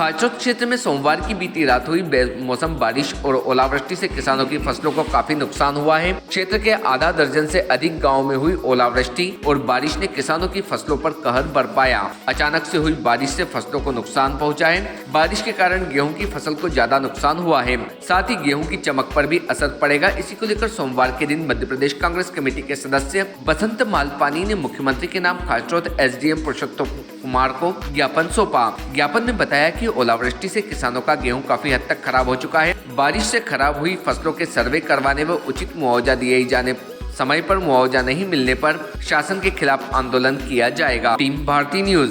खाचौद क्षेत्र में सोमवार की बीती रात हुई बेमौसम बारिश और ओलावृष्टि से किसानों की फसलों को काफी नुकसान हुआ है। क्षेत्र के आधा दर्जन से अधिक गांवों में हुई ओलावृष्टि और बारिश ने किसानों की फसलों पर कहर बरपाया। अचानक से हुई बारिश से फसलों को नुकसान पहुंचा है। बारिश के कारण गेहूं की फसल को ज्यादा नुकसान हुआ है, साथ ही गेहूं की चमक पर भी असर पड़ेगा। इसी को लेकर सोमवार के दिन मध्य प्रदेश कांग्रेस कमेटी के सदस्य बसंत मालपानी ने मुख्यमंत्री के नाम खाचौद एसडीएम पुरुषोत्तम कुमार को ज्ञापन सौंपा। ज्ञापन में बताया कि ओलावृष्टि से किसानों का गेहूं काफी हद तक खराब हो चुका है। बारिश से खराब हुई फसलों के सर्वे करवाने व उचित मुआवजा दिए जाने, समय पर मुआवजा नहीं मिलने पर शासन के खिलाफ आंदोलन किया जाएगा। Team Bharti news.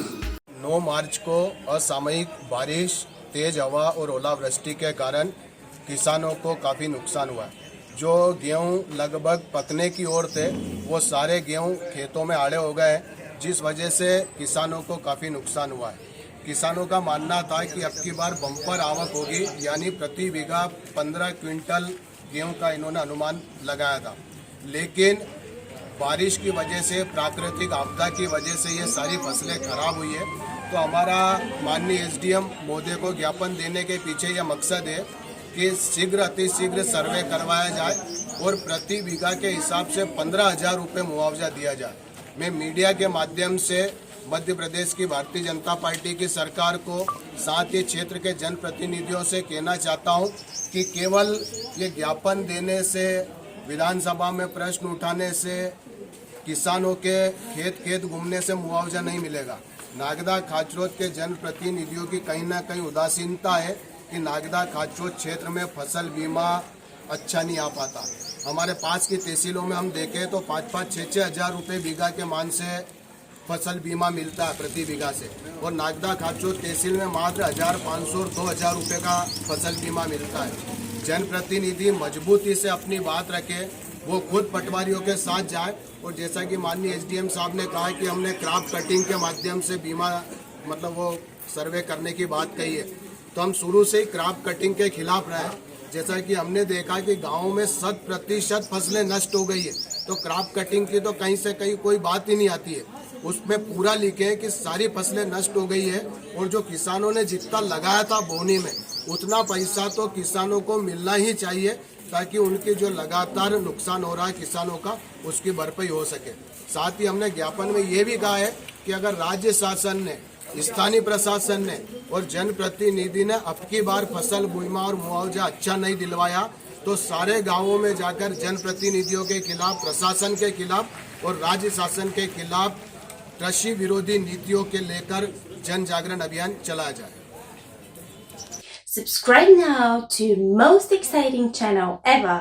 9 मार्च को असामयिक बारिश, तेज हवा और ओलावृष्टि के कारण किसानों को काफ़ी नुकसान हुआ। जो गेहूं लगभग पकने की ओर थे वो सारे गेहूं खेतों में आड़े हो गए, जिस वजह से किसानों को काफ़ी नुकसान हुआ है। किसानों का मानना था कि अब की बार बम्पर आवक होगी, यानी प्रति बीघा 15 क्विंटल गेहूं का इन्होंने अनुमान लगाया था, लेकिन बारिश की वजह से, प्राकृतिक आपदा की वजह से ये सारी फसलें खराब हुई है। तो हमारा माननीय एसडीएम महोदय को ज्ञापन देने के पीछे यह मकसद है कि शीघ्र अतिशीघ्र सर्वे करवाया जाए और प्रति बीघा के हिसाब से 15,000 रुपये मुआवजा दिया जाए। मैं मीडिया के माध्यम से मध्य प्रदेश की भारतीय जनता पार्टी की सरकार को, साथ ही क्षेत्र के जनप्रतिनिधियों से कहना चाहता हूं कि केवल ये ज्ञापन देने से, विधानसभा में प्रश्न उठाने से, किसानों के खेत खेत घूमने से मुआवजा नहीं मिलेगा। नागदा खाचौद के जनप्रतिनिधियों की कहीं ना कहीं उदासीनता है कि नागदा खाचौद क्षेत्र में फसल बीमा अच्छा नहीं आ पाता। हमारे पास की तहसीलों में हम देखें तो 5-5, 6-6 हज़ार रुपये बीघा के मान से फसल बीमा मिलता है प्रति बीघा से, और नागदा खाचौद तहसील में मात्र 1,500 और 2,000 रुपये का फसल बीमा मिलता है। जनप्रतिनिधि मजबूती से अपनी बात रखे, वो खुद पटवारियों के साथ जाए, और जैसा कि माननीय एसडीएम साहब ने कहा कि हमने क्रॉप कटिंग के माध्यम से बीमा वो सर्वे करने की बात कही है, तो हम शुरू से ही क्रॉप कटिंग के खिलाफ रहे। जैसा कि हमने देखा कि गाँव में 100% फसलें नष्ट हो गई है, तो क्रॉप कटिंग की तो कहीं से कहीं कोई बात ही नहीं आती है। उसमें पूरा लिखे है कि सारी फसलें नष्ट हो गई है, और जो किसानों ने जितना लगाया था बोनी में, उतना पैसा तो किसानों को मिलना ही चाहिए, ताकि उनकी जो लगातार नुकसान हो रहा है किसानों का, उसकी भरपाई हो सके। साथ ही हमने ज्ञापन में ये भी कहा है कि अगर राज्य शासन ने, स्थानीय प्रशासन ने और जनप्रतिनिधि ने अब की बार फसल बीमा और मुआवजा अच्छा नहीं दिलवाया, तो सारे गांवों में जाकर जनप्रतिनिधियों के खिलाफ, प्रशासन के खिलाफ और राज्य शासन के खिलाफ कृषि विरोधी नीतियों के लेकर जन जागरण अभियान चलाया जाए। Subscribe now to most exciting channel ever.